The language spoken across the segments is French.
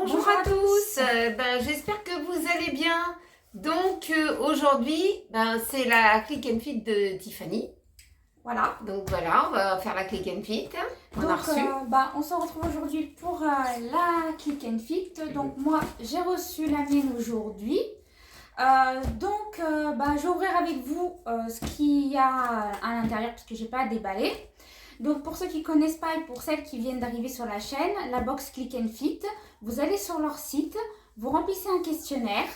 Bonjour à tous, j'espère que vous allez bien. Donc aujourd'hui, c'est la Click and Fit de Tiffany. Voilà. Donc voilà, on va faire la Click and Fit. On a reçu. On se retrouve aujourd'hui pour la Click and Fit. Donc moi, j'ai reçu la mienne aujourd'hui. Je vais ouvrir avec vous ce qu'il y a à l'intérieur parce que j'ai pas déballé. Donc pour ceux qui ne connaissent pas et pour celles qui viennent d'arriver sur la chaîne, la box Click and Fit, vous allez sur leur site, vous remplissez un questionnaire,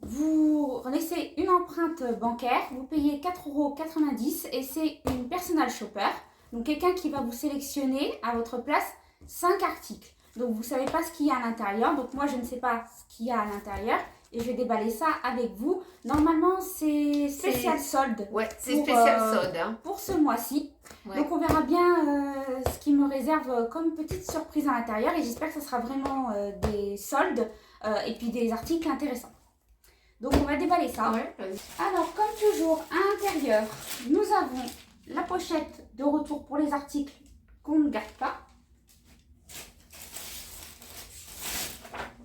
vous laissez une empreinte bancaire, vous payez 4,90 € et c'est une personal shopper, donc quelqu'un qui va vous sélectionner à votre place 5 articles. Donc vous ne savez pas ce qu'il y a à l'intérieur, donc moi je ne sais pas ce qu'il y a à l'intérieur. Et je vais déballer ça avec vous. Normalement, c'est spécial solde. Ouais, c'est spécial solde. Pour ce mois-ci. Ouais. Donc, on verra bien ce qui me réserve comme petite surprise à l'intérieur. Et j'espère que ce sera vraiment des soldes et puis des articles intéressants. Donc, on va déballer ça. Ouais. Alors, comme toujours, à l'intérieur, nous avons la pochette de retour pour les articles qu'on ne garde pas.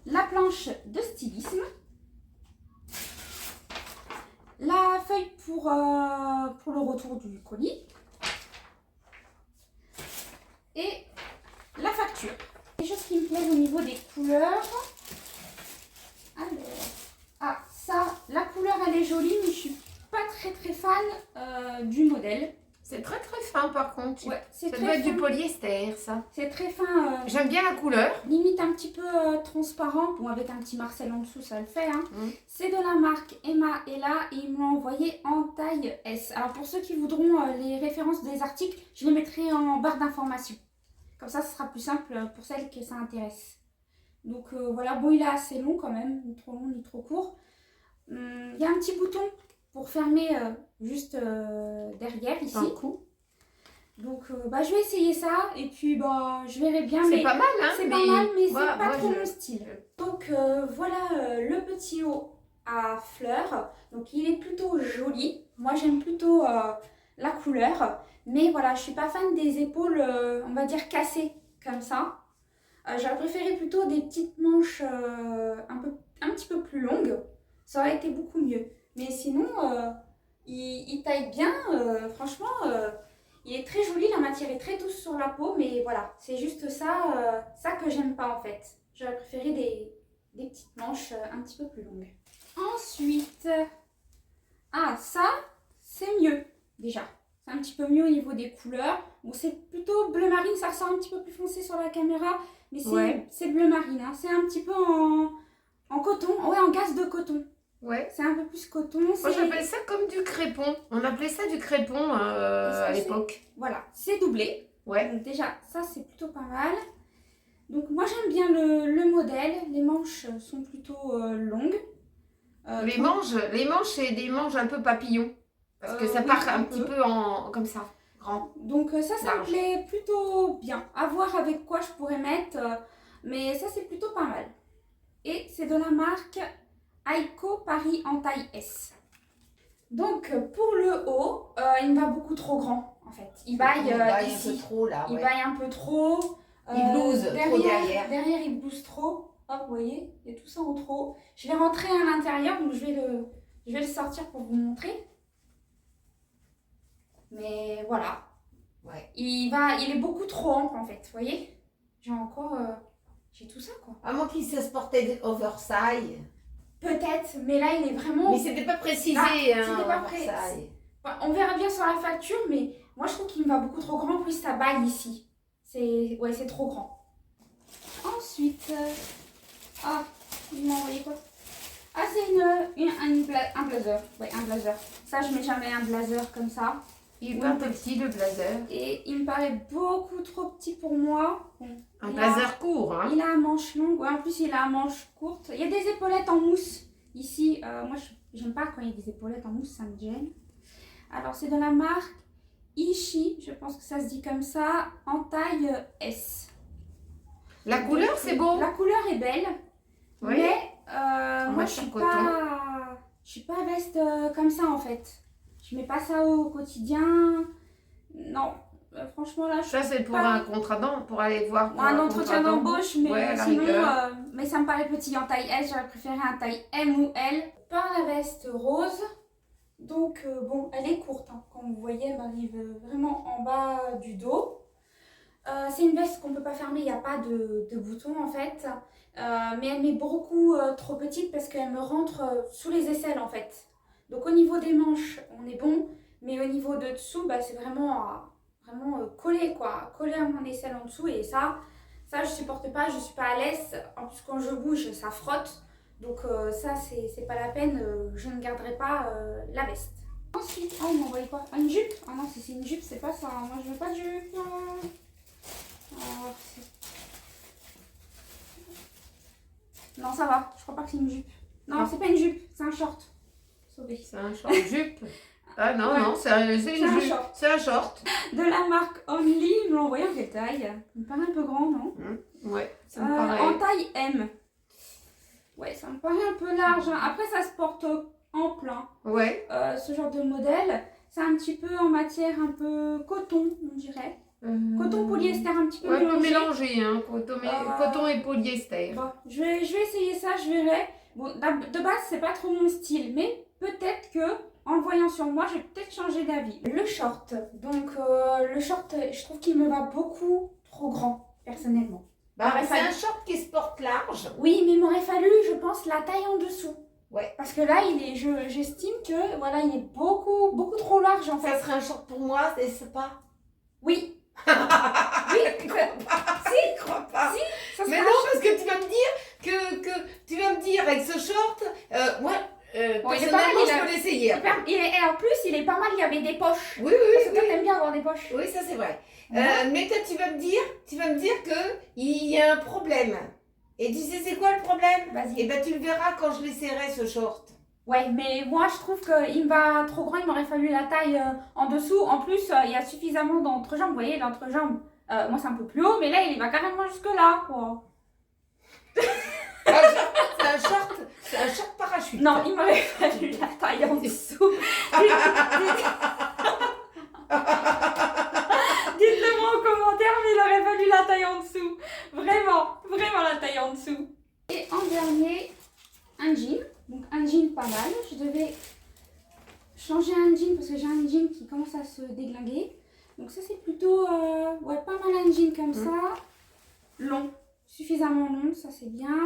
La planche de stylisme. La feuille pour le retour du colis. Et la facture. Des choses qui me plaisent au niveau des couleurs. Alors, ça, la couleur elle est jolie, mais je suis pas très fan du modèle. C'est très fin par contre. Ouais, ça doit être du polyester ça. C'est très fin. J'aime bien la couleur. Limite un petit peu transparent. Bon, avec un petit Marcel en dessous, ça le fait. Hein. C'est de la marque Emma Ella et ils me l'ont envoyé en taille S. Alors pour ceux qui voudront les références des articles, je les mettrai en barre d'informations. Comme ça, ce sera plus simple pour celles que ça intéresse. Donc voilà, bon, il est assez long quand même, ni trop long ni trop court. Il y a un petit bouton pour fermer juste derrière ici. Un coup. Donc je vais essayer ça et puis je verrai bien. C'est pas mal hein. C'est pas mal mais c'est pas trop mon style. Donc voilà le petit haut à fleurs. Donc il est plutôt joli. Moi j'aime plutôt la couleur. Mais voilà, je suis pas fan des épaules on va dire cassées comme ça. J'aurais préféré plutôt des petites manches un petit peu plus longues. Ça aurait été beaucoup mieux. Mais sinon il taille bien. Franchement il est très joli, la matière est très douce sur la peau, mais voilà, c'est juste ça, ça que j'aime pas en fait. J'aurais préféré des petites manches un petit peu plus longues. Ensuite, ça, c'est mieux déjà. C'est un petit peu mieux au niveau des couleurs. Bon, c'est plutôt bleu marine, ça ressort un petit peu plus foncé sur la caméra, mais c'est bleu marine. Hein. C'est un petit peu en coton, en gaze de coton. Ouais. C'est un peu plus coton. Moi j'appelle ça comme du crépon. On appelait ça du crépon à l'époque. Voilà, c'est doublé. Ouais. Donc déjà, ça c'est plutôt pas mal. Donc moi j'aime bien le modèle. Les manches sont plutôt longues. Les manches c'est des manches un peu papillons. Parce que ça part un petit peu comme ça, grand. Donc ça me plaît plutôt bien. À voir avec quoi je pourrais mettre. Mais ça c'est plutôt pas mal. Et c'est de la marque Aiko Paris en taille S. Donc pour le haut, il me va beaucoup trop grand en fait. Il baille ici. Un peu trop là. Il baille un peu trop. Il blouse trop derrière. Derrière il blouse trop. Hop, vous voyez, il y a tout ça en trop. Je l'ai rentré à l'intérieur, donc je vais le sortir pour vous montrer. Mais voilà. Ouais. Il est beaucoup trop ample en fait, vous voyez. J'ai tout ça quoi. À moins qu'il se portait oversize. Peut-être, mais là il est vraiment... Mais c'était pas précisé. C'était pas précisé. On verra bien sur la facture, mais moi je trouve qu'il me va beaucoup trop grand, plus ça baille ici. C'est trop grand. Ensuite, il m'a envoyé quoi? C'est un blazer. Ouais, un blazer. Ça, je mets jamais un blazer comme ça. Il est un peu petit le blazer. Et il me paraît beaucoup trop petit pour moi. Un blazer court, hein. Il a un manche longue, en plus il a un manche courte. Il y a des épaulettes en mousse ici. Moi, j'aime pas quand il y a des épaulettes en mousse, ça me gêne. Alors, c'est de la marque Ishii, je pense que ça se dit comme ça, en taille S. La couleur, c'est beau. La couleur est belle, oui. Mais moi, je suis pas veste comme ça en fait. Je mets pas ça au quotidien. Non, franchement là, je Ça, c'est pour pas- un contrat pour aller voir pour un entretien contrat d'embauche, mais Ouais, à la sinon, rigueur. mais ça me paraît petit en taille S, j'aurais préféré un taille M ou L. Pas la veste rose, donc bon, elle est courte, hein. Comme vous voyez, elle m'arrive vraiment en bas du dos. C'est une veste qu'on ne peut pas fermer, il n'y a pas de bouton en fait. Mais elle m'est beaucoup trop petite parce qu'elle me rentre sous les aisselles en fait. Donc au niveau des manches, on est bon, mais au niveau de dessous, bah, c'est vraiment collé quoi, collé à mon aisselle en dessous et ça je supporte pas, je suis pas à l'aise. En plus quand je bouge, ça frotte. Donc ça c'est pas la peine, je ne garderai pas la veste. Ensuite, il m'a envoyé quoi? Une jupe? Ah non, si c'est une jupe, c'est pas ça. Moi je veux pas de jupe. Non, ça va, je crois pas que c'est une jupe. Non, c'est pas une jupe, c'est un short. Sauvé. C'est un short jupe. Ah non, Ouais. non, c'est une un jupe. short. C'est un short. De la marque Only, ils me l'ont envoyé en quelle taille? Il me paraît un peu grand, non? Ouais, ça me En paraît. taille M. Ouais, ça me paraît un peu large, hein. Après, ça se porte en plein. Ouais. Ce genre de modèle, c'est un petit peu en matière un peu coton, on dirait. Coton polyester un petit peu Ouais, un peu mélangé. mélangé, hein, coton et polyester. Bon, je vais essayer ça, je verrai. Bon, de base, c'est pas trop mon style, mais peut-être que en le voyant sur moi, je vais peut-être changer d'avis. Le short. Donc, le short, je trouve qu'il me va beaucoup trop grand, personnellement. Bah, Ouais, c'est ça- un short qui se porte large. Oui, mais il m'aurait fallu, je pense, la taille en dessous. Ouais. Parce que là, j'estime que voilà, il est beaucoup trop large en Ça fait. serait un short pour moi, et c'est pas. Oui. Oui, Si, je crois pas. ça Mais sera non, parce que tu vas me dire que tu vas me dire avec ce short, moi, Bon, il est pas mal, personnellement, il je a- peux l'essayer. super. Et en plus, il est pas mal, il y avait des poches. Oui, oui, Parce que oui. toi, t'aimes bien avoir des poches. Oui, ça c'est vrai. Ouais. Mais toi, tu vas me dire que il y a un problème. Et tu sais c'est quoi le problème? Vas-y. Et ben tu le verras quand je l'essaierai ce short. Ouais, mais moi, je trouve qu'il me va trop grand, il m'aurait fallu la taille en dessous. En plus, il y a suffisamment d'entrejambes. Vous voyez, l'entrejambe, moi, c'est un peu plus haut, mais là, il va carrément jusque là, quoi. C'est un short parachute. Non, il m'aurait fallu la taille en dessous. Dites-le moi en commentaire, mais il aurait fallu la taille en dessous. Vraiment la taille en dessous. Et en dernier, un jean. Donc un jean pas mal. Je devais changer un jean parce que j'ai un jean qui commence à se déglinguer. Donc ça c'est plutôt ouais, pas mal un jean comme ça. Long, suffisamment long, ça c'est bien.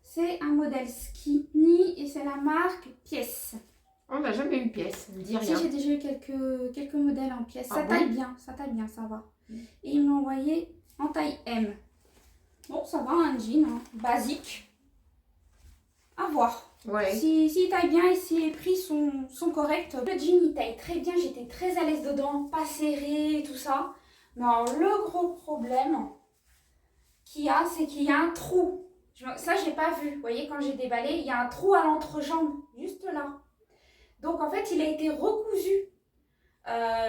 C'est un modèle skinny et c'est la marque Pièce. On n'a jamais eu pièce, on me dit Si, rien. j'ai déjà eu quelques modèles en pièces. Ah Ça bon taille bien, ça va. Et ils m'ont envoyé en taille M. Bon, ça va, un jean, hein, basique. À voir. Ouais. Si taille bien et si les prix sont corrects. Le jean, il taille très bien, j'étais très à l'aise dedans, pas serré et tout ça. Mais alors, le gros problème qu'il y a, c'est qu'il y a un trou. Ça, je l'ai pas vu. Vous voyez, quand j'ai déballé, il y a un trou à l'entrejambe, juste là. Donc en fait, il a été recousu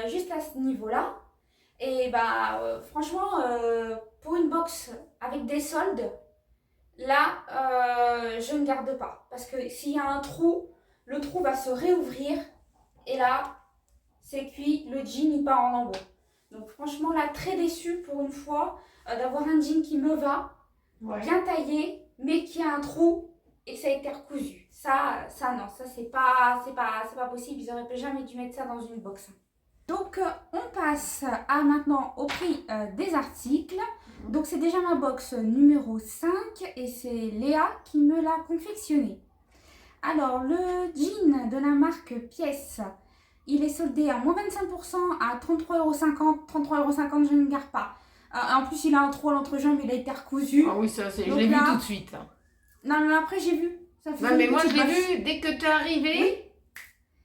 juste à ce niveau-là. Et bah franchement, pour une box avec des soldes, là, je ne garde pas. Parce que s'il y a un trou, le trou va se réouvrir. Et là, c'est cuit, le jean il part en lambeaux. Donc franchement, là, très déçue pour une fois d'avoir un jean qui me va, Ouais. bien taillé, mais qui a un trou et que ça a été recousu. Ça non, ça c'est pas possible, ils auraient jamais dû mettre ça dans une box. Donc on passe à maintenant au prix des articles. Donc c'est déjà ma box numéro 5 et c'est Léa qui me l'a confectionné. Alors le jean de la marque Pièce, il est soldé à moins 25% à 33,50 €. 33,50 €, je ne garde pas. En plus il a un trou à l'entrejambe, il a été recousu. Ah oui, ça, je Donc l'ai vu là- tout de suite. Non mais après j'ai vu. Ça faisait Non, mais une moi, je petite l'ai bosse. vu dès que tu es arrivé. Oui.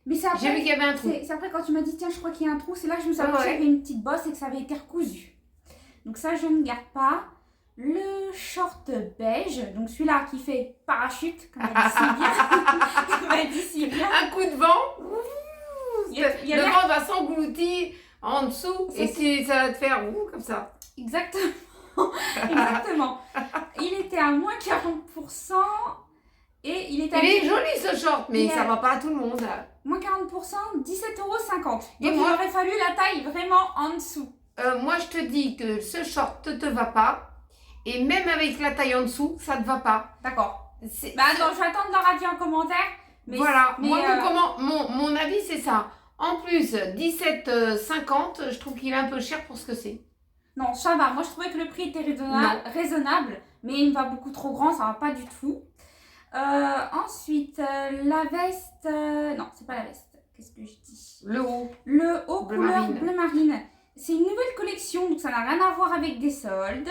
Mais c'est J'ai vu après, qu'il y avait un trou. c'est après quand tu m'as dit tiens je crois qu'il y a un trou, c'est là que je me suis Ah aperçue ouais. qu'il y avait une petite bosse et que ça avait été recousu. Donc ça je ne garde pas. Le short beige, donc celui-là qui fait parachute, comme elle dit si bien. Comme elle dit si bien. Un coup de vent, ouh, Il y a le l'air- vent va s'engloutir en dessous Ça, et ça va te faire comme ça. Exactement. Exactement. Il était à moins 40% et il est à Il est joli ce short, mais Il ça est- va pas à tout le monde. moins 40%, 17,50 €. Et Donc moi- il aurait fallu la taille vraiment en dessous. Moi, je te dis que ce short ne te va pas. Et même avec la taille en dessous, ça ne te va pas. D'accord. Bah attends, je vais attendre leur avis en commentaire. Mais, voilà, mais, moi, mon avis, c'est ça. En plus, 17,50, je trouve qu'il est un peu cher pour ce que c'est. Non, ça va. Moi, je trouvais que le prix était raisonnable, mais il me va beaucoup trop grand, ça va pas du tout. Ensuite, la veste... non, c'est pas la veste. Qu'est-ce que je dis? Le haut. Le haut Bleu couleur marine. bleu marine. C'est une nouvelle collection, donc ça n'a rien à voir avec des soldes.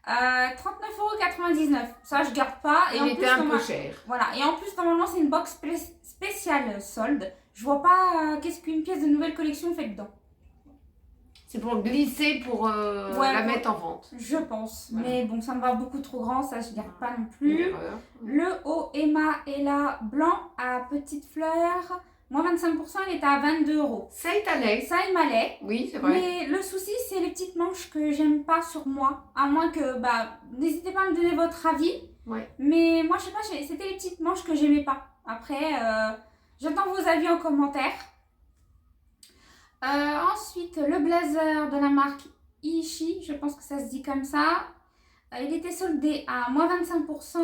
39,99 €. Ça, je garde pas. Et Il était un peu cher. Voilà. Et en plus, normalement, c'est une box spéciale solde. Je vois pas qu'est-ce qu'une pièce de nouvelle collection fait dedans. C'est pour glisser, pour la mettre en vente. Je pense. Voilà. Mais bon, ça me va beaucoup trop grand. Ça, je garde pas non plus. Le haut Emma est là, blanc à petites fleurs. Moins 25%, il était à 22 €. Ça, il t'allait. Ça, il m'allait. Oui, c'est vrai. Mais le souci, c'est les petites manches que j'aime pas sur moi. À moins que, n'hésitez pas à me donner votre avis. Ouais. Mais moi, je sais pas, c'était les petites manches que j'aimais pas. Après, j'attends vos avis en commentaire. Ensuite, le blazer de la marque Iishi, je pense que ça se dit comme ça. Il était soldé à moins 25%,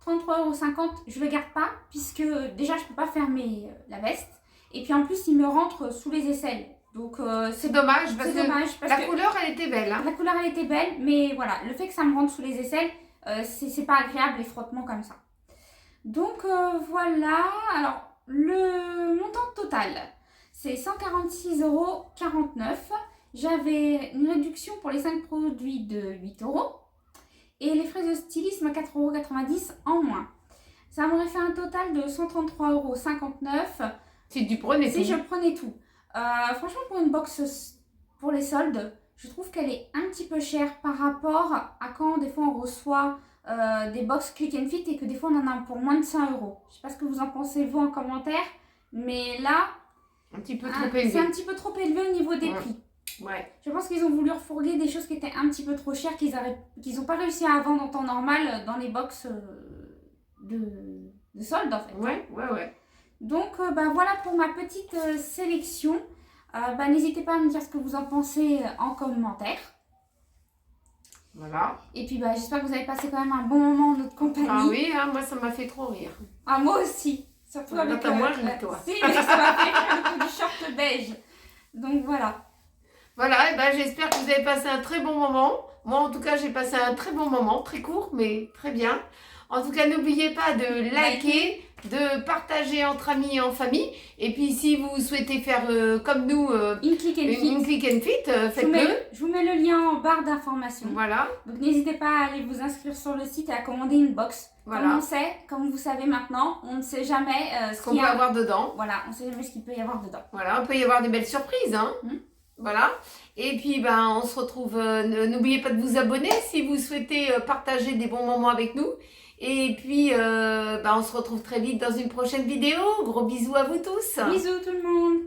33,50 €. Je le garde pas, puisque déjà, je peux pas fermer la veste. Et puis en plus, il me rentre sous les aisselles. Donc c'est dommage parce que la couleur, elle était belle. Hein. La couleur, elle était belle, mais voilà, le fait que ça me rentre sous les aisselles, c'est pas agréable les frottements comme ça. Donc voilà, alors le montant total, c'est 146,49 €. J'avais une réduction pour les 5 produits de 8 € et les frais de stylisme à 4,90 € en moins. Ça m'aurait fait un total de 133,59 €. Si tu prenais tout. Si je prenais tout. Franchement, pour une box pour les soldes, je trouve qu'elle est un petit peu chère par rapport à quand des fois on reçoit des box Click and Fit et que des fois on en a pour moins de 100 €. Je sais pas ce que vous en pensez vous en commentaire, mais là, un petit peu trop élevé. C'est un petit peu trop élevé au niveau des prix. Ouais. Je pense qu'ils ont voulu refourguer des choses qui étaient un petit peu trop chères, qu'ils n'ont pas réussi à vendre en temps normal dans les box de soldes en fait. Ouais. Donc voilà pour ma petite sélection. N'hésitez pas à me dire ce que vous en pensez en commentaire. Voilà. Et puis j'espère que vous avez passé quand même un bon moment en notre compagnie. Ah oui, hein, moi ça m'a fait trop rire. Ah moi aussi. Surtout avec moi, je ris, toi. Si, mais ça m'a fait rire avec du short beige. Donc voilà. Voilà, et j'espère que vous avez passé un très bon moment. Moi en tout cas j'ai passé un très bon moment, très court mais très bien. En tout cas n'oubliez pas de liker, de partager entre amis et en famille. Et puis si vous souhaitez faire comme nous une click and fit, faites-le. Je vous mets le lien en barre d'informations. Voilà. Donc n'hésitez pas à aller vous inscrire sur le site et à commander une box. Voilà. Comme vous savez maintenant, on ne sait jamais ce qu'on peut avoir dedans. Voilà, on ne sait jamais ce qu'il peut y avoir dedans. Voilà, on peut y avoir des belles surprises. Hein. Voilà. Et puis, on se retrouve. N'oubliez pas de vous abonner si vous souhaitez partager des bons moments avec nous. Et puis, on se retrouve très vite dans une prochaine vidéo. Gros bisous à vous tous. Bisous tout le monde.